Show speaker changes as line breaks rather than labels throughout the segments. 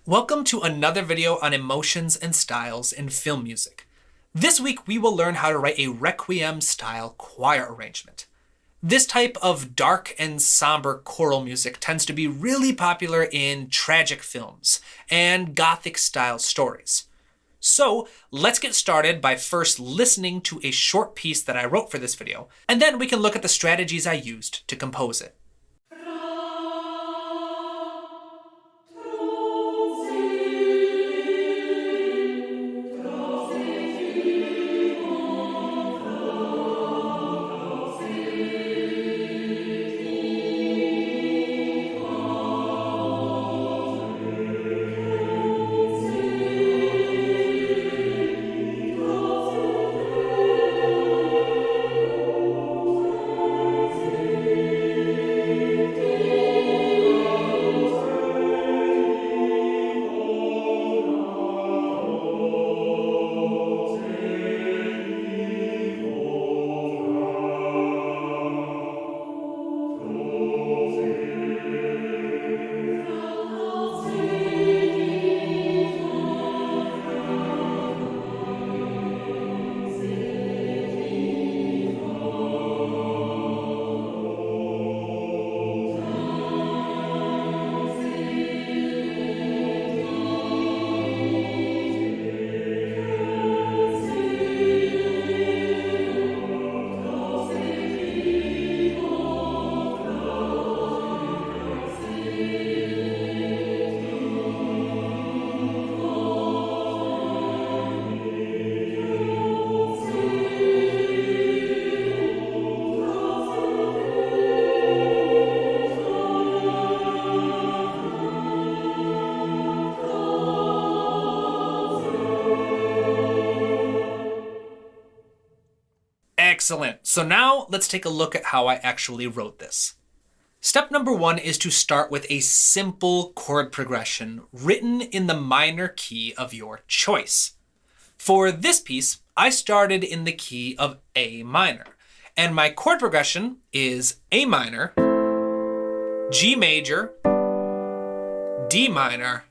Welcome to another video on emotions and styles in film music. This week we will learn how to write a requiem-style choir arrangement. This type of dark and somber choral music tends to be really popular in tragic films and Gothic-style stories. So let's get started by first listening to a short piece that I wrote for this video, and then we can look at the strategies I used to compose it. Excellent. So now let's take a look at how I actually wrote this. Step number one is to start with a simple chord progression written in the minor key of your choice. For this piece, I started in the key of A minor, and my chord progression is A minor, G major, D minor,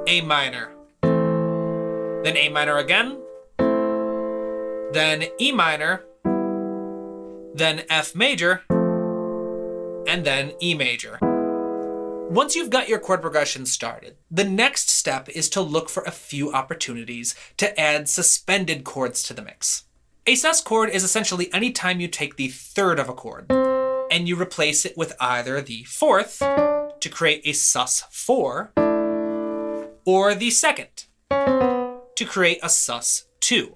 A minor, then A minor again, then E minor, then F major, and then E major. Once you've got your chord progression started, the next step is to look for a few opportunities to add suspended chords to the mix. A sus chord is essentially any time you take the third of a chord and you replace it with either the fourth to create a sus4 or the second to create a sus2.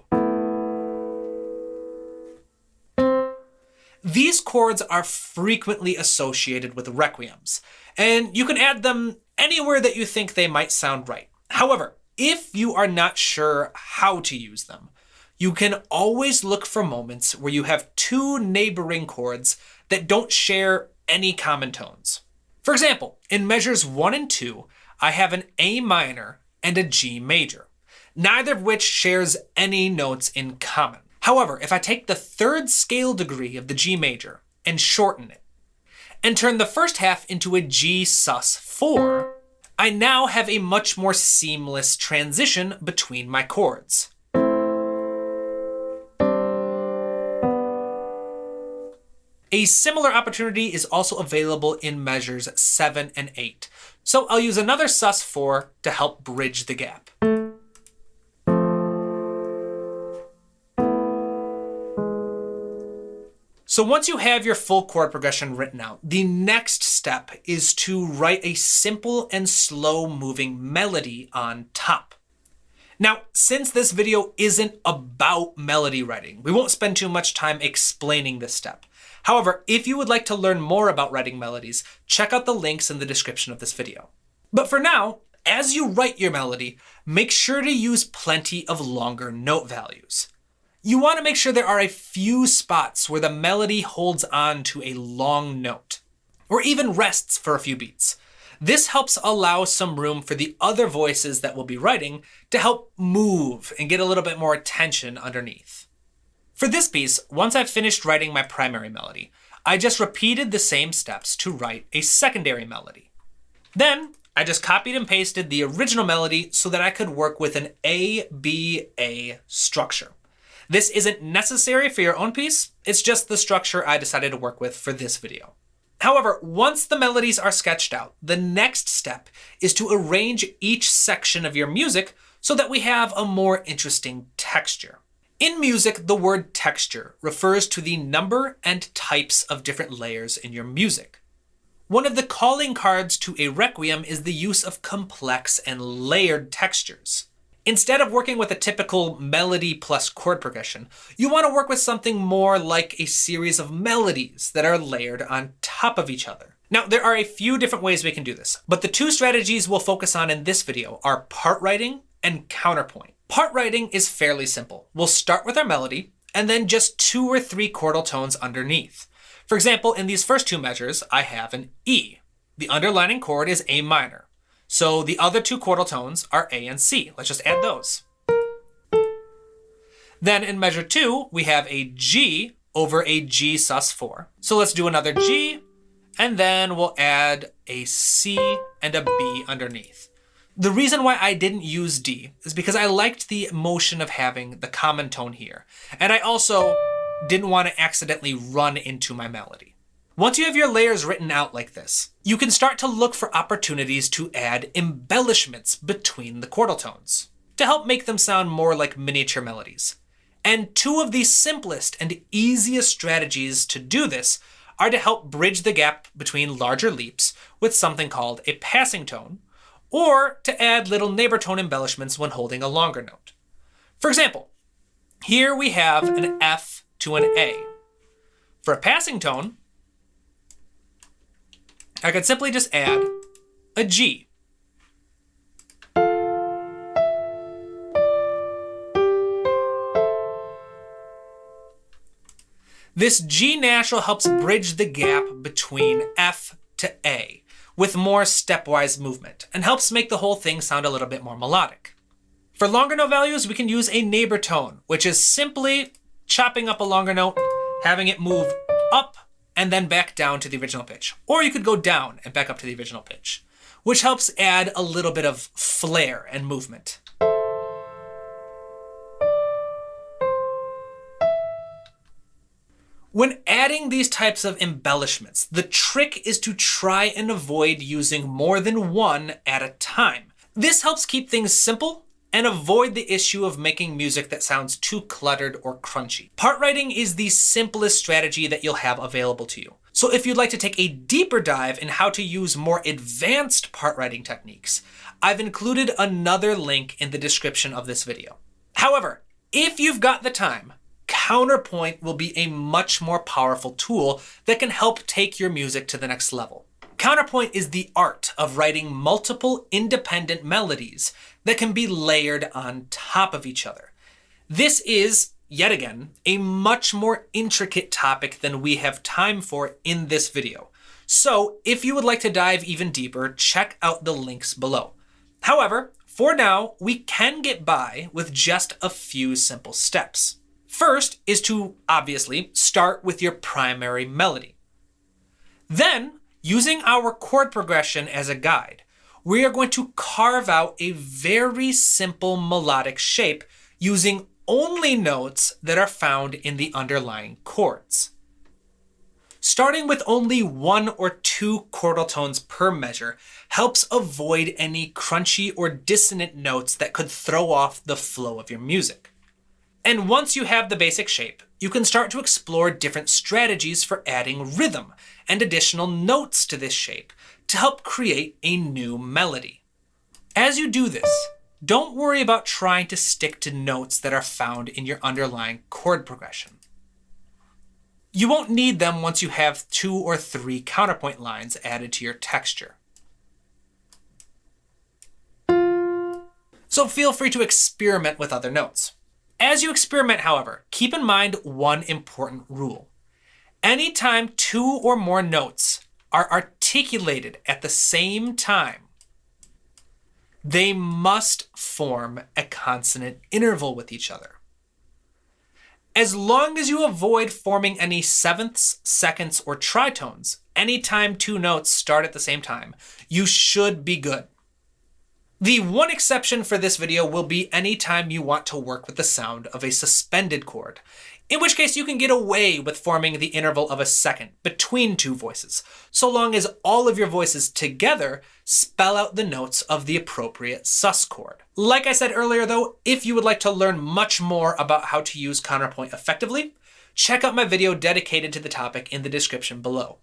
These chords are frequently associated with requiems, and you can add them anywhere that you think they might sound right. However, if you are not sure how to use them, you can always look for moments where you have two neighboring chords that don't share any common tones. For example, in measures 1 and 2, I have an A minor and a G major, neither of which shares any notes in common. However, if I take the third scale degree of the G major and shorten it, and turn the first half into a G sus4, I now have a much more seamless transition between my chords. A similar opportunity is also available in measures 7 and 8, so I'll use another sus4 to help bridge the gap. So once you have your full chord progression written out, the next step is to write a simple and slow moving melody on top. Now, since this video isn't about melody writing, we won't spend too much time explaining this step. However, if you would like to learn more about writing melodies, check out the links in the description of this video. But for now, as you write your melody, make sure to use plenty of longer note values. You want to make sure there are a few spots where the melody holds on to a long note, or even rests for a few beats. This helps allow some room for the other voices that we'll be writing to help move and get a little bit more attention underneath. For this piece, once I've finished writing my primary melody, I just repeated the same steps to write a secondary melody. Then I just copied and pasted the original melody so that I could work with an A-B-A structure. This isn't necessary for your own piece, it's just the structure I decided to work with for this video. However, once the melodies are sketched out, the next step is to arrange each section of your music so that we have a more interesting texture. In music, the word texture refers to the number and types of different layers in your music. One of the calling cards to a requiem is the use of complex and layered textures. Instead of working with a typical melody plus chord progression, you want to work with something more like a series of melodies that are layered on top of each other. Now, there are a few different ways we can do this, but the two strategies we'll focus on in this video are part writing and counterpoint. Part writing is fairly simple. We'll start with our melody and then just 2 or 3 chordal tones underneath. For example, in these first 2 measures, I have an E. The underlining chord is A minor. So the other 2 chordal tones are A and C. Let's just add those. Then in measure 2, we have a G over a G sus4. So let's do another G, and then we'll add a C and a B underneath. The reason why I didn't use D is because I liked the motion of having the common tone here. And I also didn't want to accidentally run into my melody. Once you have your layers written out like this, you can start to look for opportunities to add embellishments between the chordal tones to help make them sound more like miniature melodies. And 2 of the simplest and easiest strategies to do this are to help bridge the gap between larger leaps with something called a passing tone, or to add little neighbor tone embellishments when holding a longer note. For example, here we have an F to an A. For a passing tone, I could simply just add a G. This G natural helps bridge the gap between F to A with more stepwise movement and helps make the whole thing sound a little bit more melodic. For longer note values, we can use a neighbor tone, which is simply chopping up a longer note, having it move up and then back down to the original pitch. Or you could go down and back up to the original pitch, which helps add a little bit of flair and movement. When adding these types of embellishments, the trick is to try and avoid using more than one at a time. This helps keep things simple and avoid the issue of making music that sounds too cluttered or crunchy. Part writing is the simplest strategy that you'll have available to you. So if you'd like to take a deeper dive in how to use more advanced part writing techniques, I've included another link in the description of this video. However, if you've got the time, Counterpoint will be a much more powerful tool that can help take your music to the next level. Counterpoint is the art of writing multiple independent melodies that can be layered on top of each other. This is, yet again, a much more intricate topic than we have time for in this video. So if you would like to dive even deeper, check out the links below. However, for now, we can get by with just a few simple steps. First is to, obviously, start with your primary melody. Then, using our chord progression as a guide, we are going to carve out a very simple melodic shape using only notes that are found in the underlying chords. Starting with only 1 or 2 chordal tones per measure helps avoid any crunchy or dissonant notes that could throw off the flow of your music. And once you have the basic shape, you can start to explore different strategies for adding rhythm and additional notes to this shape to help create a new melody. As you do this, don't worry about trying to stick to notes that are found in your underlying chord progression. You won't need them once you have 2 or 3 counterpoint lines added to your texture. So feel free to experiment with other notes. As you experiment, however, keep in mind one important rule. Anytime 2 or more notes are articulated at the same time, they must form a consonant interval with each other. As long as you avoid forming any sevenths, seconds, or tritones anytime two notes start at the same time, you should be good. The one exception for this video will be anytime you want to work with the sound of a suspended chord, in which case you can get away with forming the interval of a second between two voices, so long as all of your voices together spell out the notes of the appropriate sus chord. Like I said earlier though, if you would like to learn much more about how to use counterpoint effectively, check out my video dedicated to the topic in the description below.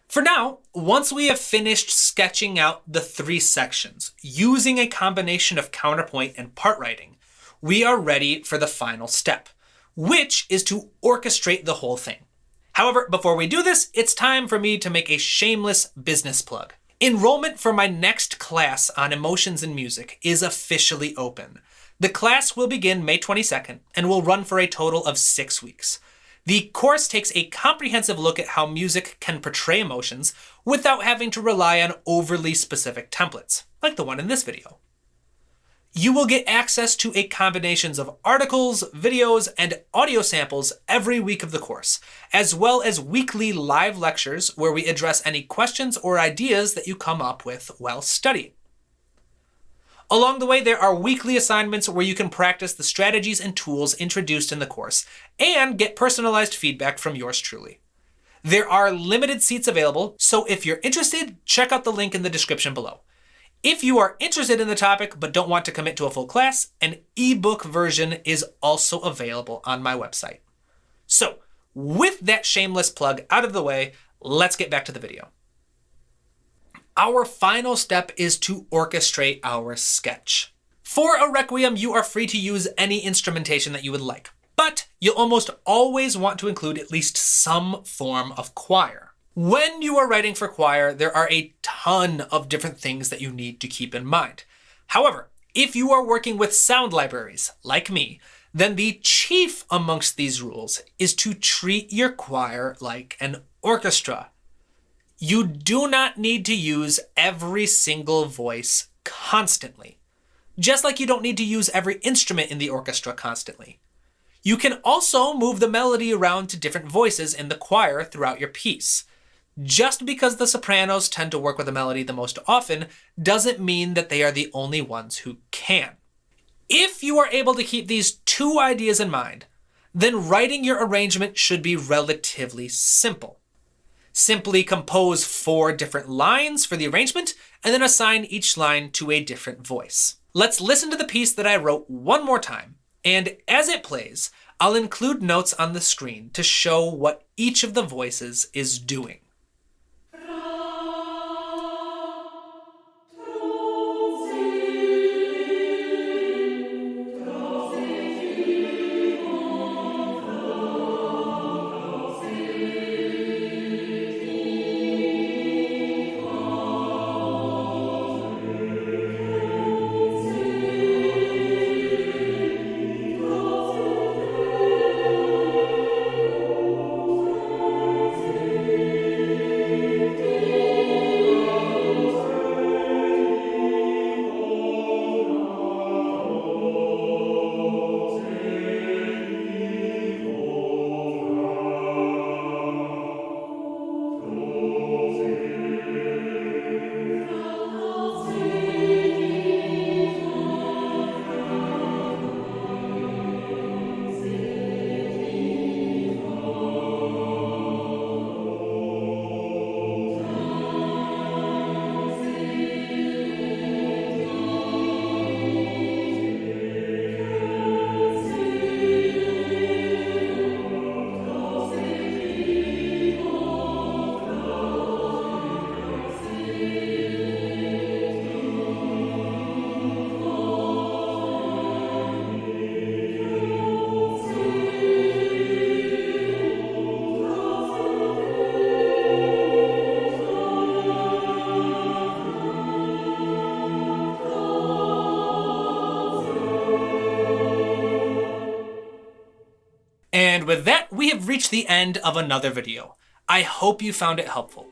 For now, once we have finished sketching out the three sections using a combination of counterpoint and part writing, we are ready for the final step, which is to orchestrate the whole thing. However, before we do this, it's time for me to make a shameless business plug. Enrollment for my next class on emotions in music is officially open. The class will begin May 22nd and will run for a total of 6 weeks. The course takes a comprehensive look at how music can portray emotions without having to rely on overly specific templates, like the one in this video. You will get access to a combinations of articles, videos, and audio samples every week of the course, as well as weekly live lectures where we address any questions or ideas that you come up with while studying. Along the way, there are weekly assignments where you can practice the strategies and tools introduced in the course and get personalized feedback from yours truly. There are limited seats available, so if you're interested, check out the link in the description below. If you are interested in the topic but don't want to commit to a full class, an ebook version is also available on my website. So, with that shameless plug out of the way, let's get back to the video. Our final step is to orchestrate our sketch. For a requiem, you are free to use any instrumentation that you would like, but you'll almost always want to include at least some form of choir. When you are writing for choir, there are a ton of different things that you need to keep in mind. However, if you are working with sound libraries, like me, then the chief amongst these rules is to treat your choir like an orchestra. You do not need to use every single voice constantly, just like you don't need to use every instrument in the orchestra constantly. You can also move the melody around to different voices in the choir throughout your piece. Just because the sopranos tend to work with a melody the most often doesn't mean that they are the only ones who can. If you are able to keep these two ideas in mind, then writing your arrangement should be relatively simple. Simply compose 4 different lines for the arrangement and then assign each line to a different voice. Let's listen to the piece that I wrote one more time, and as it plays, I'll include notes on the screen to show what each of the voices is doing. And with that, we have reached the end of another video. I hope you found it helpful.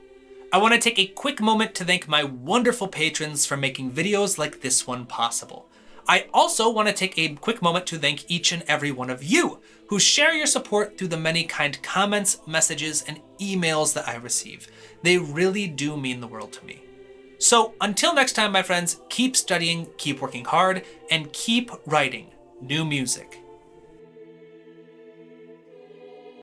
I want to take a quick moment to thank my wonderful patrons for making videos like this one possible. I also want to take a quick moment to thank each and every one of you who share your support through the many kind comments, messages, and emails that I receive. They really do mean the world to me. So until next time, my friends, keep studying, keep working hard, and keep writing new music.